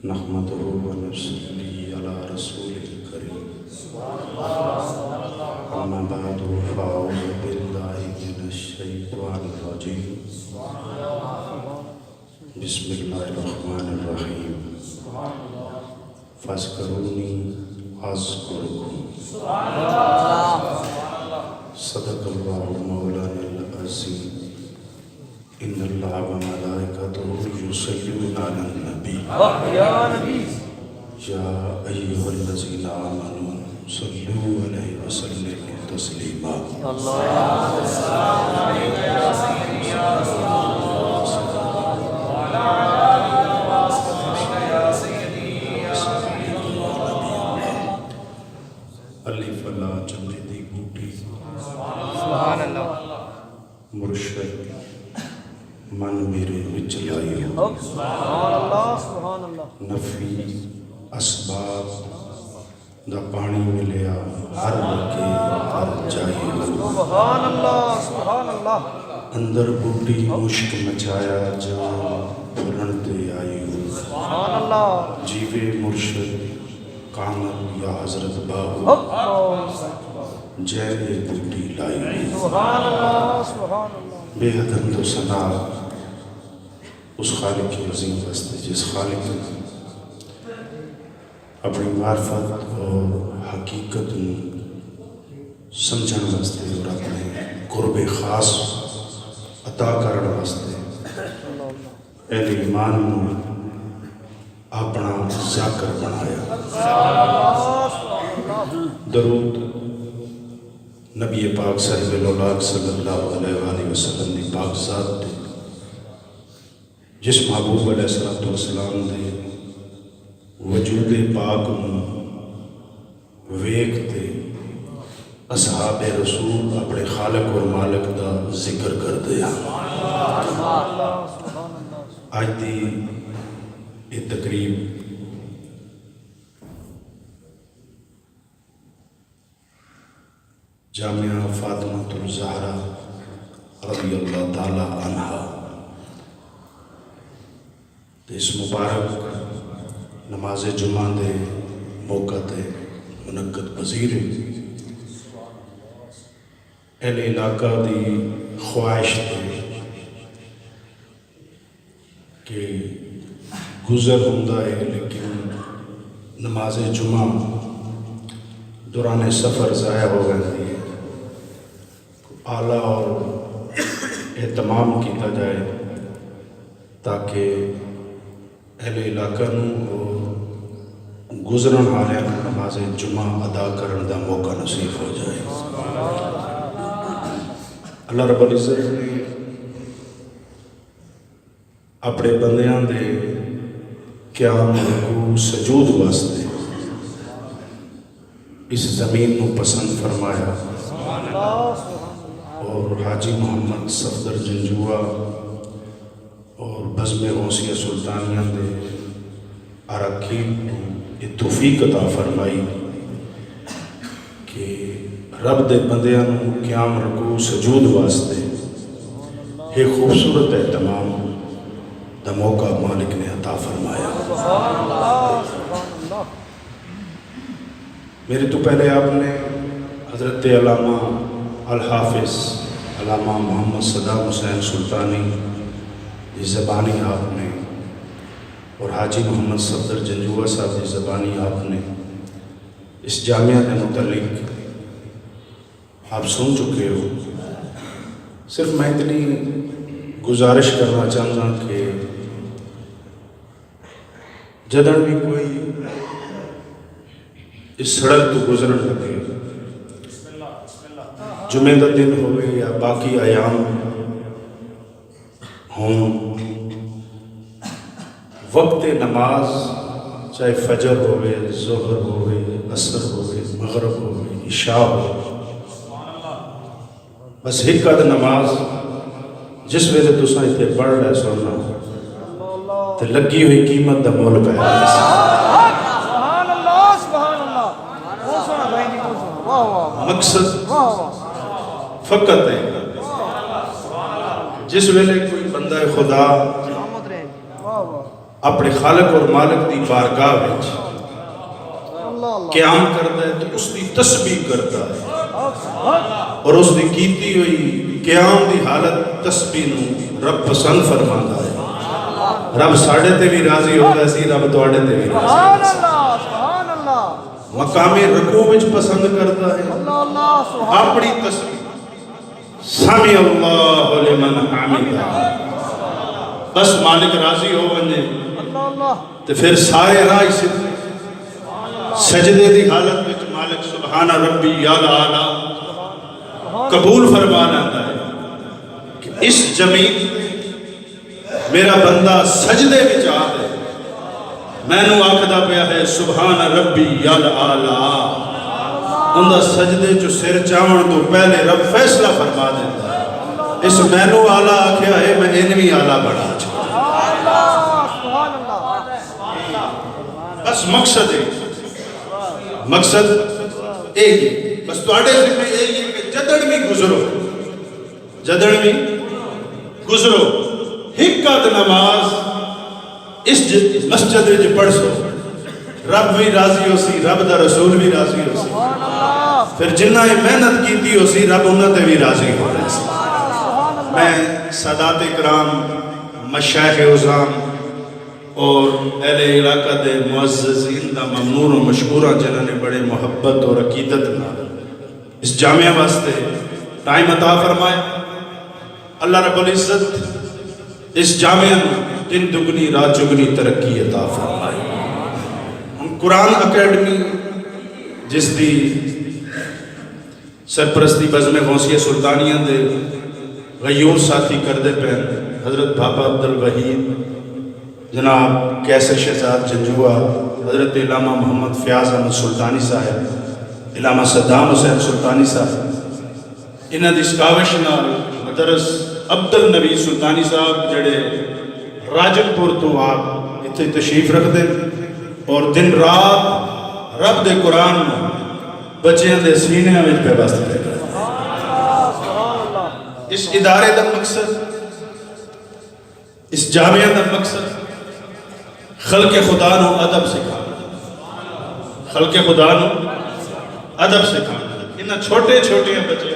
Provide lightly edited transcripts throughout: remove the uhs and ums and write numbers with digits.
نحمده ونصلي على رسوله الكريم أما بعد فأعوذ بالله من الشيطان الرجيم بسم الله الرحمن الرحيم فاذكروني أذكركم صدق الله مولانا العظيم إن الله وملائكته يصلون على النبي يا أيها الذين آمنوا صلوا عليه وسلموا تسليما اللهم صل عليك يا سيدي يا رسول الله وعلى آلك وصحبك يا سيدي يا حبيب الله الف لا چمڑے دی بوٹی سبحان اللہ مرشد من میرے وچ لائی سبحان اللہ سبحان اللہ نفی اسباب دا پانی ملیا ہر لکے ہر جائے سبحان اللہ سبحان اللہ اندر بوٹی مشک مچایا جان پھرنتے آئی سبحان اللہ جیوے مرشد کامل یا حضرت باہو جے بوٹی لائی سبحان اللہ سبحان اللہ بے حد حمد و ثنا اس خالق عظیم واسطے جس خالق نے اپنی معرفت اور حقیقت سمجھن واسطے اور اپنے قرب خاص عطا کرن واسطے اہل ایمان نو اپنا ذاکر بنایا درود نبی پاک صاحب الاولاق صلی اللہ علیہ وآلہ وسلم دی پاک ذات دے جس محبوب علیہ السلام دے وجود پاک ویک تے اصحاب رسول اپنے خالق اور مالک دا ذکر کر دیا آج دی یہ تقریب جامعہ فاطمۃ الزہرا رضی اللہ تعالی عنہ اس مبارک نماز جمعہ دے موقع تے منعقد پذیر ہے اہل علاقہ دی خواہش تے کہ گزر ہوندہ ہے لیکن نماز جمعہ دوران سفر ضائع ہو گئی ہے اعلیٰ اور اہتمام کیتا جائے تاکہ اہل علاقہ نو گزرن والے نماز جمعہ ادا کرن دا موقع نصیب ہو جائے اللہ رب العزت نے اپنے بندیاں دے قیام رکوع سجود واسطے اس زمین نو پسند فرمایا اور حاجی محمد صفدر جنجوہ اور بزم غوثیہ سلطانیہ دے اراکین یہ توفیق عطا فرمائی کہ رب دے بندیاں نو قیام رکوع سجود واسطے ایک خوبصورت اہتمام دا موقع مالک نے عطا فرمایا میرے تو پہلے آپ نے حضرت علامہ الحافظ علامہ محمد صدام حسین سلطانی کی زبانی آپ نے اور حاجی محمد صفدر جنجوہ صاحب کی زبانی آپ نے اس جامعہ کے متعلق آپ سن چکے ہو صرف میں اتنی گزارش کرنا چاہتا کہ جدن بھی کوئی اس سڑک تو گزرن لگے جمعہ دا دن ہوئے یا باقی ایام ہوں وقت نماز چاہے فجر ہوئے ظہر ہوئے عصر ہوئے مغرب ہوئے عشاء ہوئے بس ایک آدھ نماز جس ویلے تساں اتنے پڑھ رہے سونا تے لگی ہوئی قیمت دا مول پہ مقصد فقط ہے جس ویلے کوئی بندہ خدا اپنے خالق اور مالک دی بارگاہ وچ اللہ اللہ قیام کرتا ہے تو اس دی تسبیح کرتا ہے اور اس دی کیتی ہوئی قیام دی حالت تسبیح نو رب پسند فرماندا ہے رب ساڑھے تے بھی راضی ہوتا سی رب توڑے تے بھی راضی سبحان اللہ سبحان اللہ مقامی رکوع وچ پسند کرتا ہے اللہ اللہ سبحان اپنی تسبیح سمی اللہ لمن حمدہ بس مالک راضی ہو ونجے اللہ اللہ تو پھر سارے راہ سے سجدے دی حالت وچ مالک سبحان ربی اعلیٰ قبول فرما لیتا ہے کہ اس جمیل میرا بندہ سجدے وچ آ ہے میں نو آکھدا پیا ہے سبحان ربی اعلیٰ اندہ سجدے جو سر چاون تو پہلے رب فیصلہ فرما دیتا ہے اس میں نو آلہ آکھیا ہے میں انوی آلہ بڑھا چھوڑا سبحان اللہ بس مقصد ہے مقصد ایک ہے بس توڑے سے میں ایک ہے کہ جدڑ میں گزرو حکت نماز اس مسجد جو پڑھ سو رب بھی راضی ہو سی رب دا رسول بھی راضی ہو سی سبحان اللہ پھر جنہ محنت کیتی ہو سی رب انہوں تے بھی راضی ہو رہے سی میں سادات اکرام مشایخ عظام اور اہل علاقہ دے معززین دا ممنون و مشکورہ جنہوں نے بڑے محبت اور عقیدت اس جامعہ واسطے ٹائم عطا فرمائے اللہ رب العزت اس جامعہ دن دگنی رات چگنی ترقی عطا فرمائے ہم قرآن اکیڈمی جس دی سرپرستی بزم غوثیہ سلطانیہ دے غیور ساتھی کردے پہن حضرت بابا عبدالوحید جناب کیسر شہزاد جنجوہ حضرت علامہ محمد فیاض احمد سلطانی صاحب علامہ صدام حسین سلطانی صاحب انہاں دی سکاوش نال مدرس عبدالنبی سلطانی صاحب جڑے راجن پور تو آپ اتنے تشریف رکھ دیں اور دن رات رب دے قرآن میں بچیاں دے سینے میں پیوست کر رہے اس ادارے دا مقصد اس جامعہ دا مقصد خلق خدا نو ادب سکھانا خلق خدا نو ادب سکھانا انہاں چھوٹے چھوٹے بچے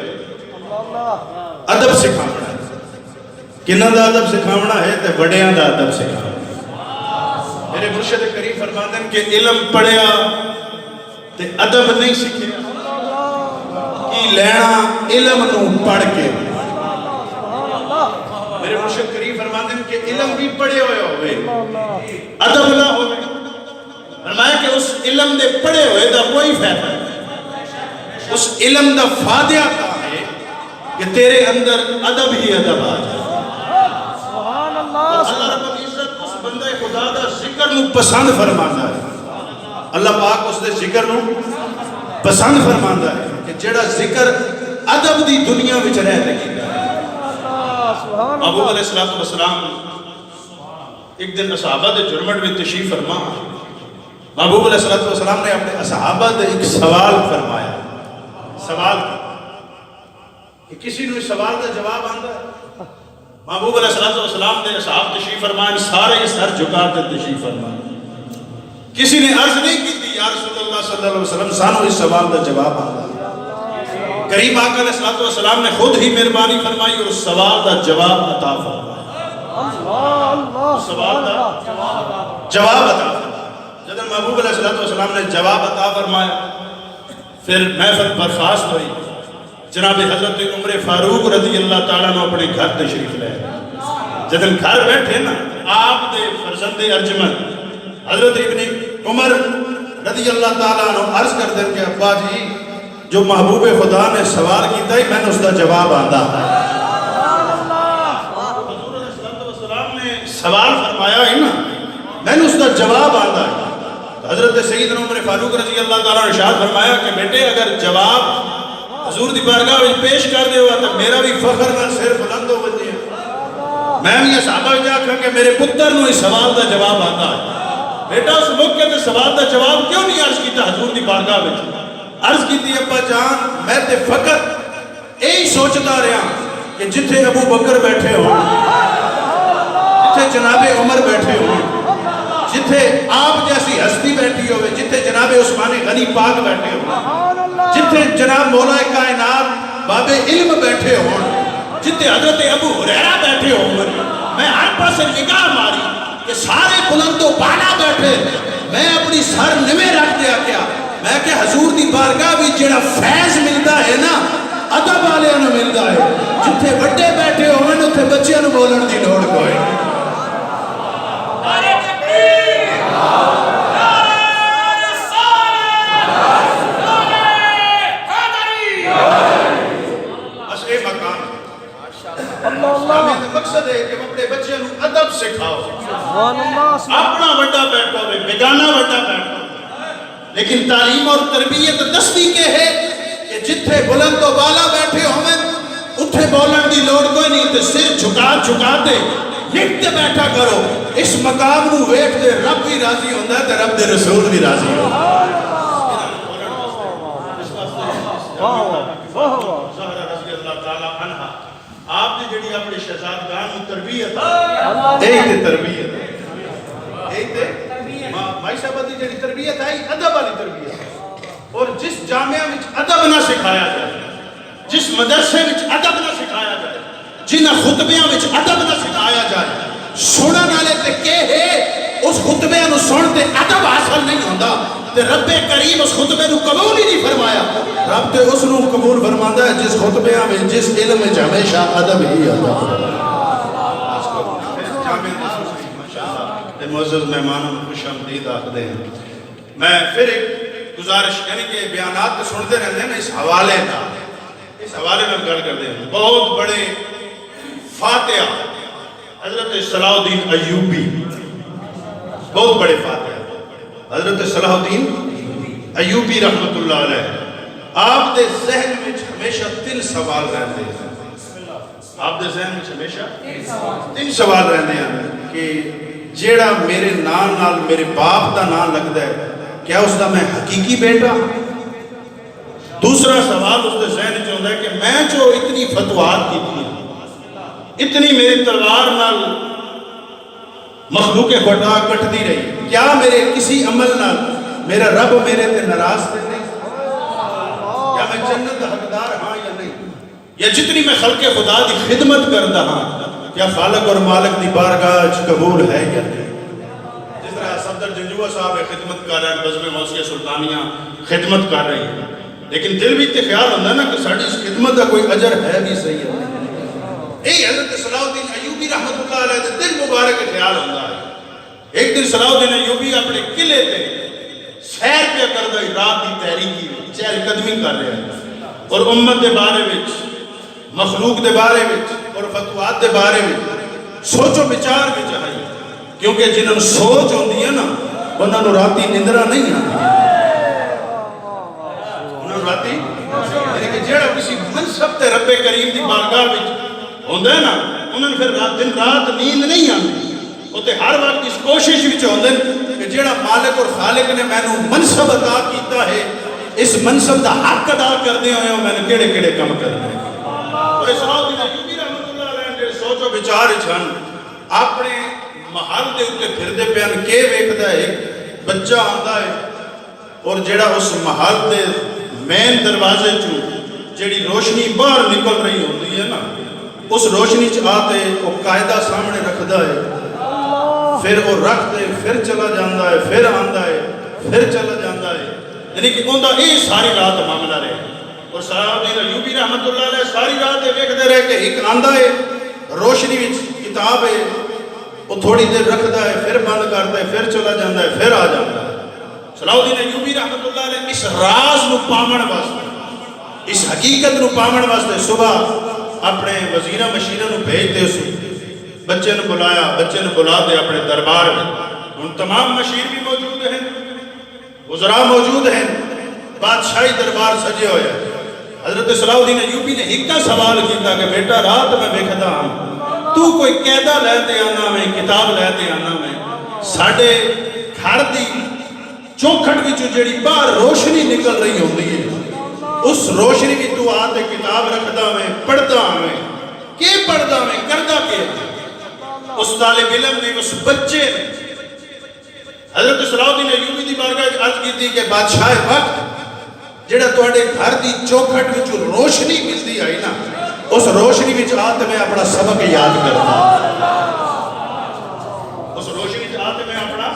ادب سکھانا کنہاں دا ادب سکھاونا ہے تے بڑیاں دا ادب سکھاونا میرے مرشد کریم فرماتے ہیں کہ علم پڑھیا تے ادب نہیں سکھیا کی لینا علم نو پڑھ کے میرے مرشد کریم فرماتے ہیں کہ علم بھی پڑھے ہوئے ادب نہ ہوئے فرمایا کہ اس علم دے پڑھے ہوئے دا کوئی فائدہ نہیں اس علم دا فائدہ کا ہے کہ تیرے اندر ادب ہی ادب آ جائے اللہ رب العزت اس بندے خدا دا ذکر نو پسند فرماتا ہے اللہ پاک اس دے ذکر نو پسند فرماتا ہے کہ جڑا ذکر ادب دی دنیا وچ رہ لگی محبوب علیہ السلام ایک دن صحابہ دے جرمٹ میں تشریف فرما محبوب علیہ السلام نے اپنے صحابہ دے ایک سوال فرمایا سوال کہ کسی نے سوال دا جواب آندا ہے محبوب علیہ السلام نے صحابہ تشریف فرمائے سارے سر جھکا کے تشریف فرمائے کسی نے عرض نہیں کی تھی یا رسول اللہ صلی اللہ علیہ وسلم سانو اس سوال دا جواب آندا کریم آقا علیہ السلام نے خود ہی مہربانی فرمائی اور اس سوال دا جواب عطا فرمایا سوال دا جواب عطا فرمایا جب محبوب علیہ السلام نے جواب عطا فرمایا پھر محفل برخاست ہوئی جناب حضرت عمر فاروق رضی اللہ تعالیٰ نے اپنے گھر تشریف لے جب گھر بیٹھے نا آپ دے فرزند ارجمند حضرت ابن عمر رضی اللہ تعالیٰ نے عرض کر دیں کہ ابا جی جو محبوب خدا نے سوال کیتا ہی میں نے اس کا جواب آندا حضور علیہ السلام نے سوال فرمایا ہی نا میں نے اس کا جواب آندا حضرت سیدنا عمر فاروق رضی اللہ تعالیٰ نے ارشاد فرمایا کہ بیٹے اگر جواب حضور دی بارگاہ میں پیش کر دے ہوا تو میرا بھی فخر نہ سر بلند ہو بچے میں بھی یہ صحابہ جا کر کہ میرے پتر نو اس سوال دا جواب آتا ہے بیٹا اس موقع تے سوال دا جواب کیوں نہیں عرض کیتا حضور دی بارگاہ میں عرض کیتی ابا جان میں تے فقط یہی سوچتا رہا کہ جتھے ابو بکر بیٹھے ہوں جتھے جناب عمر بیٹھے ہوں جتھے آپ جیسی ہستی بیٹھی ہوئے، جتھے جناب عثمان غنی پاک بیٹھے ہوئے، سبحان اللہ جتھے جناب مولا کائنات باب علم بیٹھے ہون، جتھے حضرت ابو ہریرہ بیٹھے ہوں، میں ہر پاس نگاہ ماری کہ سارے بلند و بالا بیٹھے، میں اپنی سر نوے رکھ دیا کیا، میں کہ حضور دی بارگاہ بھی جڑا فیض ملتا ہے نا ادب والے نو ملتا ہے، جتھے بڑے بیٹھے ہوئے اتھے بچے نو بولن دی لوڑ کوئی۔ مقصد ہے کہ اپنے بچے نو ادب سکھاؤ، سبحان اللہ اپنا وڈا بیٹھا ہوئے بیگانہ وڈا بیٹھا ہوئے، لیکن تعلیم اور تربیت دستی کے ہے کہ جتھے بلند و بالا بیٹھے ہوئے اتھے بولن دی لوڑ کوئی نہیں، تے سر جھکا دے لکھتے بیٹھا کرو، اس مقام نو ویکھ دے رب بھی راضی ہوندہ ہے تے رب دے رسول بھی راضی ہوندہ ہے۔ زہرہ رضی اللہ تعالیٰ عنہ آپ نے جڑی اپنے شہزادگان میں تربیت ہے، ایک تے تربیت ہے، ایک تے مائی صاحبہ دی جڑی تربیت ہے ادب والی تربیت ہے، اور جس جامعہ میں ادب نہ سکھایا جائے، جس مدرسے میں ادب نہ سکھایا جائے، جنہ خطبیاں میں ادب نہ سکھایا جائے، سنن والے تے کہ ہے اس خطبے نو سن تے ادب حاصل نہیں ہوندا تے رب کریم اس خطبے نو قبول ہی نہیں فرمایا، رب تے اس نو قبول فرماندا ہے جس خطبیاں میں جس علم میں ہمیشہ ادب ہی آتا ہے۔ معزز مہمانوں خوش آمدید آخدے ہیں، میں پھر ایک گزارش یعنی کہ بیانات تو سنتے رہتے ہیں نا، اس حوالے میں گل کرتے ہیں، بہت بڑے فاتحہ حضرت صلاح الدین ایوبی، بہت بڑے فاتحہ حضرت صلاح الدین ایوبی رحمت اللہ علیہ، آپ دے ذہن میں ہمیشہ 3 سوال رہتے ہیں، آپ دے ذہن میں ہمیشہ 3 سوال رہتے ہیں کہ جیڑا میرے نال میرے باپ دا نام لگ ہے، کیا اس دا میں حقیقی بیٹا؟ دوسرا سوال اس دے ذہن میں ہوتا ہے کہ میں جو اتنی فتوحات کی تھی، اتنی میری تلوار نال مخلوق خدا کٹتی رہی، کیا میرے کسی عمل نال میرا رب میرے تے ناراض تے نہیں؟ یا میں جنت حقدار ہاں یا نہیں؟ یا جتنی میں خلق خدا دی خدمت کرتا ہاں، کیا خالق اور مالک دی بارگاہ قبول ہے یا نہیں؟ جس طرح صفدر جنجوہ صاحب خدمت کر رہے ہیں، بزم موسیقی سلطانیہ خدمت کر رہی ہیں، لیکن دل بھی تے خیال ہوندہ نا کہ ساڑھی اس خدمت کا کوئی اجر ہے بھی صحیح ہے۔ ایک حضرت صلاح الدین ایوبی رحمت اللہ علیہ دے دل مبارک خیال ہوندہ ہے۔ ایک دن صلاح الدین ایوبی اپنے قلعے تے سیر پہ کر دائی رات دی تحریکی چہل قدمی کر رہے ہیں، اور امت دے بارے وچ، مخلوق دے بارے وچ اور فتوحات دے بارے وچ سوچ و بچار وچ آئی، کیونکہ جنہوں سوچ ہوندی ہے نا انہوں نے راتی نندرہ نہیں آتی، انہوں نے راتی یعنی کہ جیڑا کسی منصب تے رب کریم دی بارگاہ وچ ہوندہ ہے نا انہوں نے پھر دن رات نیند نہیں آتی، وہ تے ہر وقت اس کوشش وچ ہوندے کہ جیڑا مالک اور خالق نے میں نے منصب عطا کیتا ہے اس منصب دا حق ادا کردے ہوئے میں نے کیڑے کیڑے کم کرنے ہیں۔ اور صلاح الدین ایوبی رحمت اللہ علیہ نے سوچ و بچار چھن اپنے محل دے اتے پھر دے پیان کے ویکھدا ہے، بچہ آندا ہے اور جیڑا اس محل دے مین دروازے چوں جیڑی روشنی باہر نکل رہی ہوندی ہے نا اس روشنی چ آتے وہ قاعدہ سامنے رکھدا ہے، پھر وہ رکھ دے پھر چلا جاندا ہے، پھر آندا ہے پھر چلا جاندا ہے، یعنی کہ اندہ یہ ساری رات معاملہ رہے۔ اور صلاح الدین ایوبی رحمت اللہ علیہ ساری رات ویکھدے رہے کہ ایک آندا ہے روشنی وچ کتاب ہے وہ تھوڑی دیر رکھدا ہے پھر بند کرتا ہے پھر چلا جاندا ہے پھر آ جاتا ہے۔ صلاح الدین ایوبی رحمت اللہ علیہ اس راز نو پامن واسطے، اس حقیقت نو پامن واسطے صبح اپنے وزیرہ مشیرہ نو بھیجتے اس بچے نے بلایا، بچے نے بلا دے اپنے دربار میں، ان تمام مشیر بھی موجود ہیں، وزراء موجود ہیں، بادشاہی دربار سجے ہوئے ہیں۔ حضرت صلاح الدین ایوبی نے ایک کا سوال کیتا کہ بیٹا رات میں بیکھدا ہوں تو کوئی قیدہ لیتے آنا میں کتاب لیتے آنا میں ساڑھے گھر دی چوکھٹ وچوں جیڑی باہر روشنی نکل رہی ہوندی ہے اس روشنی بھی تو آتے کتاب رکھدا میں پڑھدا میں کہ پڑھدا میں کردا کے اس طالب علم نے اس بچے حضرت صلاح الدین ایوبی دی بارگاہ عرض کی کہ بادشاہ وقت جڑا تواڈے گھر دی چوکھٹ وچ روشنی ملدی آئی نا اس روشنی وچ آ تے میں اپنا سبق یاد کرتا اس روشنی وچ آ تے میں اپنا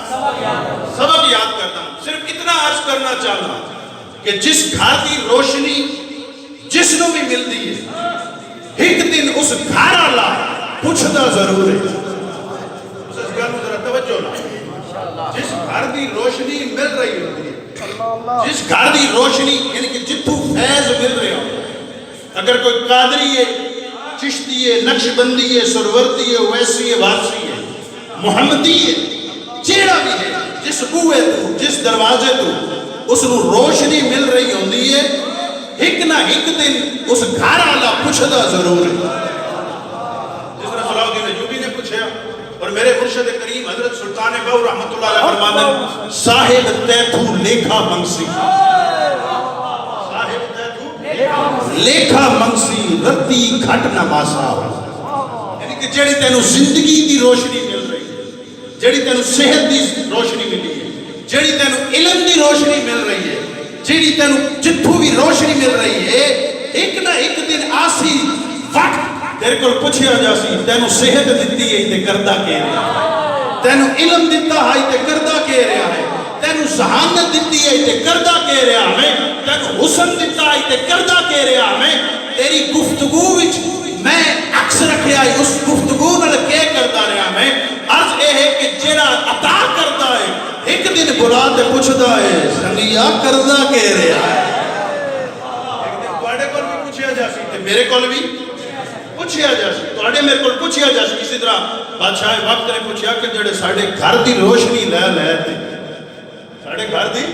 سبق یاد کرتا ہوں صرف اتنا عرض کرنا چاہتا ہوں کہ جس گھر دی روشنی جس نو بھی ملدی ہے ایک دن اس گھر والا پوچھدا ضرور ہے اس گل نوں ذرا توجہ نال جس گھر دی روشنی مل رہی ہوتی ہے جس گھر دی روشنی یعنی کہ جتھوں فیض مل رہا ہو اگر کوئی قادری ہے چشتی ہے نقشبندی ہے سروردی ہے ویسی ہے وارسی ہے محمدی ہے جیڑا بھی ہے جس بوئے تو جس دروازے تو اس نو روشنی مل رہی ہوندی ہے ایک نہ ایک دن اس گھر والا پوچھدا ضرور ہے جس طرح صلاح الدین ایوبی نے پوچھا اور میرے مرشد کریم حضرت سلطان بہو رحمت اللہ علیہ فرماتے ہیں صاحب تیتھو لیکھا منگسی صاحب تیتھو لیکھا منگسی رتی گھٹ نماسا یعنی کہ جڑی تینوں زندگی دی روشنی مل رہی ہے جڑی تینوں صحت دی روشنی ملی ہے جڑی تینوں علم دی روشنی مل رہی ہے جڑی تینوں جتھوں بھی روشنی مل رہی ہے ایک نہ ایک دن آسی وقت تیرے کو پوچھیا جاسی تینوں صحت دیتی ہے تے کردہ کہہ رہا ہے تینوں علم دیتا ہے تے کردہ کہہ رہا ہے تینوں ذہانت دیتی ہے تے کردہ کہہ رہا ہے تینوں حسن دیتا ہے تے کردہ کہہ رہا ہے تیری گفتگو وچ میں عکس رکھیا ہے اس گفتگو نال کہہ کرتا رہا ہے عرض اے ہے کہ جڑا عطا کرتا ہے ایک دن بلا تے پوچھدا ہے سنگیا کردہ کہہ رہا ہے ایک دن تواڈے کول بھی پوچھیا جاسی تے میرے کول بھی پوچھیا جاسی تواڈے میرے کول پوچھیا جاسی اسی طرح بادشاہ وقت نے پوچھا کہ جڑے ساڈے گھر دی روشنی لے لے تے ساڈے گھر دی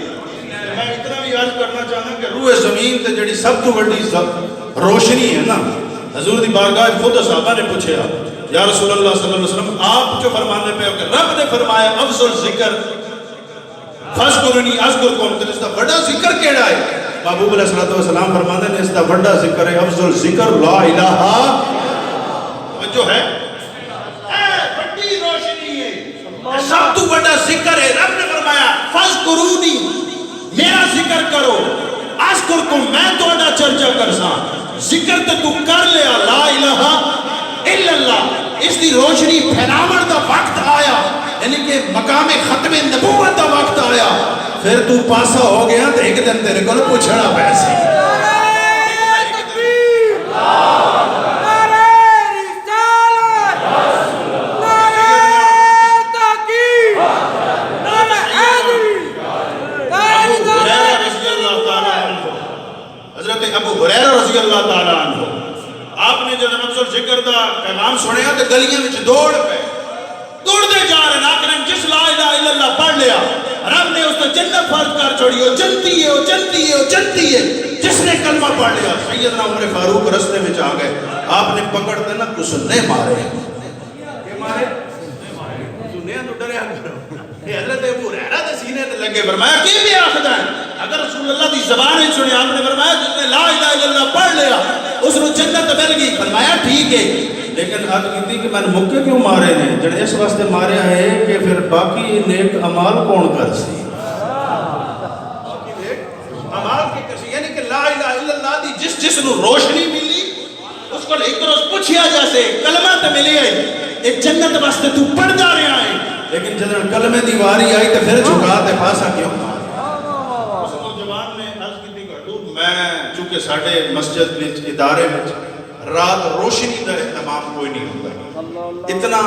میں اتنا بھی عرض کرنا چاہنا کہ روح زمین تے جڑی سب تو بڑی روشنی ہے نا حضور دی بارگاہ خود صحابہ نے پوچھا یا رسول اللہ صلی اللہ علیہ وسلم آپ جو فرمانے پہ ہو کہ رب نے فرمایا افضل ذکر فذکرنی اذکرکم تو اس دا بڑا ذکر کیڑا ہے محبوب علیہ الصلوۃ والسلام فرماتے ہیں اس دا بڑا ذکر ہے افضل ذکر لا الہ جو ہے بڑی روشنی ہے سب تو بڑا ذکر ہے رب نے فرمایا فذکرونی میرا ذکر کرو اذکرکم میں تہاڈا چرچا کرساں ذکر تے تو کر لیا لا الہ الا اللہ اس دی روشنی پھیلاون دا وقت آیا یعنی کہ مقام ختم نبوت دا وقت آیا پھر تو پاسا ہو گیا تو ایک دن تیرے کو پوچھنا پیسے حضرت ابو ہریرہ رضی اللہ تعالیٰ عنہ آپ نے جب افضل ذکر دا پیغام سنیا تو گلیاں وچ دوڑ پے دوڑ دے جا رہے ناکرن جس لا الہ الا اللہ پڑھ لیا رب نے اس نے جنت فرض کر چھوڑی وہ جنتی ہے وہ جنتی ہے وہ جنتی ہے جس نے کلمہ پڑھ لیا سیدنا عمر فاروق رستے میں جا گئے آپ نے پکڑ دے نا کسنے مارے یہ مارے سنیا تو ڈرے کرو یہ حضرت ابو ہریرہ دے سینے تے لگے فرمایا کی بھی آخدا ہے اگر رسول اللہ دی زبان ہی سنے آپ نے فرمایا جس نے لا الہ الا اللہ پڑھ لیا اس نے جنت مل گئی فرمایا ٹھیک ہے لیکن آج کہتی کہ میں نے مکے کیوں مارے نے جڑے اس واسطے مارے ہے کہ پھر باقی نیک عمال کون کر سی باقی نیک عمال کی کرسی یعنی کہ لا الہ الا اللہ دی جس نو روشنی ملی اس کو ایک روز پوچھیا جیسے کلمہ تے ملی ہے ایک جنت واسطے تو پڑھ جا رہا ہے لیکن جدن کلمے دی واری آئی تو پھر جھکا تے پاسا کیوں اس نوجوان نے عرض کی کہ حضور میں چونکہ ساڈے مسجد وچ ادارے وچ رات روشنی دا اہتمام کوئی نہیں ہوتا اتنا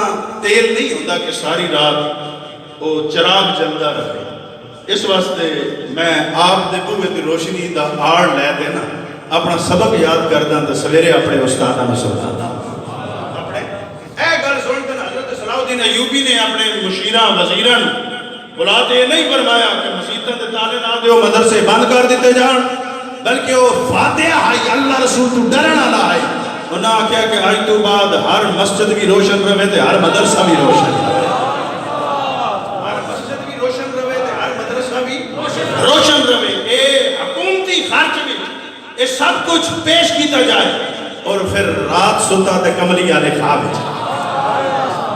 تیل نہیں ہوتا کہ ساری رات وہ چراغ جلدا رہے اس واسطے میں آپ دے بوئے دی روشنی دا آڑ لے دینا اپنا سبق یاد کرداں تے سویرے اپنے استاداں نوں سنانا اپنے اے گل سن کے حضرت صلاح الدین ایوبی نے اپنے مشیراں وزیراں بلا تے نہیں فرمایا کہ مسجداں تے تالے نہ دیو مدرسے بند کر دیتے جان بلکہ وہ فاتحہ ہے اللہ رسول تو ڈرن والا ہے انہاں آکھیا کہ آج تو بعد ہر مسجد بھی روشن رہے تے ہر مدرسہ بھی روشن رہے ہر مسجد بھی روشن رہے تے ہر مدرسہ بھی روشن رہے اے حکومتی خرچ بھی اے سب کچھ پیش کیتا جائے اور پھر رات ستا تے کملی والے خواب وچ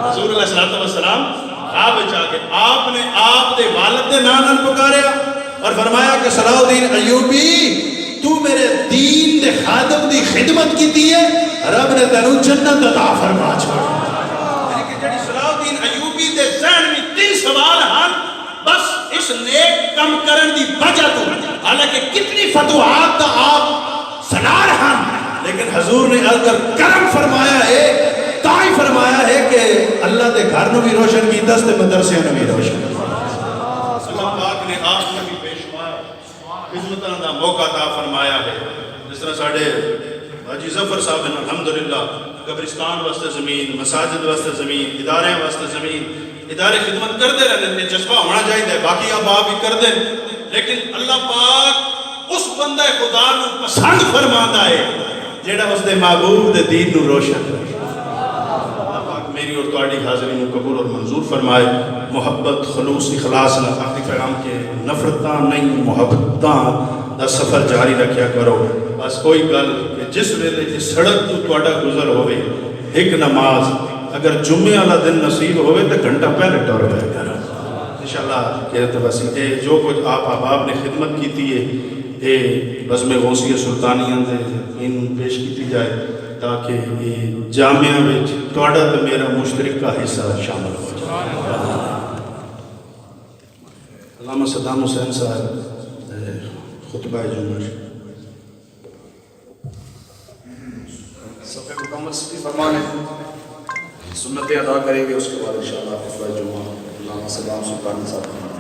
حضور علیہ الصلوۃ والسلام خواب وچ آ کے آپ نے آپ دے والد دے نام نال پکاریا اور فرمایا کہ صلاح الدین ایوبی تو میرے دین دے خادم دی خدمت کیتی ہے رب نے تینوں جنت عطا فرما چھوڑ یعنی کہ جڑی صلاح الدین ایوبی دے ذہن میں 3 سوال ہن بس اس نیک کم کرن دی وجہ تو حالانکہ کتنی فتوحات دا آپ سنار ہن لیکن حضور نے اگر کرم فرمایا ہے تائی فرمایا ہے کہ اللہ دے گھر نو بھی روشن کیتا تے مدرسے نو بھی روشن اللہ پاک نے آپ کو بھی پیشوا خدمتاں دا موقع عطا فرمایا ہے جس طرح ساڈے حاجی ظفر صاحب نے الحمدللہ قبرستان واسطے زمین مساجد واسطے زمین ادارے واسطے زمین ادارے خدمت کرتے رہنے جذبہ ہونا چاہیے باقی اب آپ بھی کر دیں لیکن اللہ پاک اس بندہ خدا نو پسند فرماتا ہے جیڑا اس دے محبوب دے دین نو روشن کرے اللہ پاک میری اور تواڈی حاضری نو قبول اور منظور فرمائے محبت خلوص اخلاص نال آخری پیغام کے نفرتاں نہیں محبتاں دا سفر جاری رکھیا کرو بس کوئی گل کہ جس ویلے جس سڑک تو تواڈا گزر ہوئے ایک نماز اگر جمعے والا دن نصیب ہوئے تو گھنٹہ پہلے ٹور پہ کرو انشاءاللہ کہتے بس یہ جو کچھ آپ احباب نے خدمت کیتی ہے یہ بزم غوثیہ سلطانیہ دے ان پیش کیتی جائے تاکہ یہ جامعہ میں تواڈا تو میرا مشترکہ حصہ شامل ہو جائے علامہ صدام حسین صاحب خطبہ جمعہ صفحہ مکمل فرمانے سنتیں ادا کریں گے اس کے بعد انشاءاللہ خطبہ جمعہ علامہ صدام سلطانی صاحب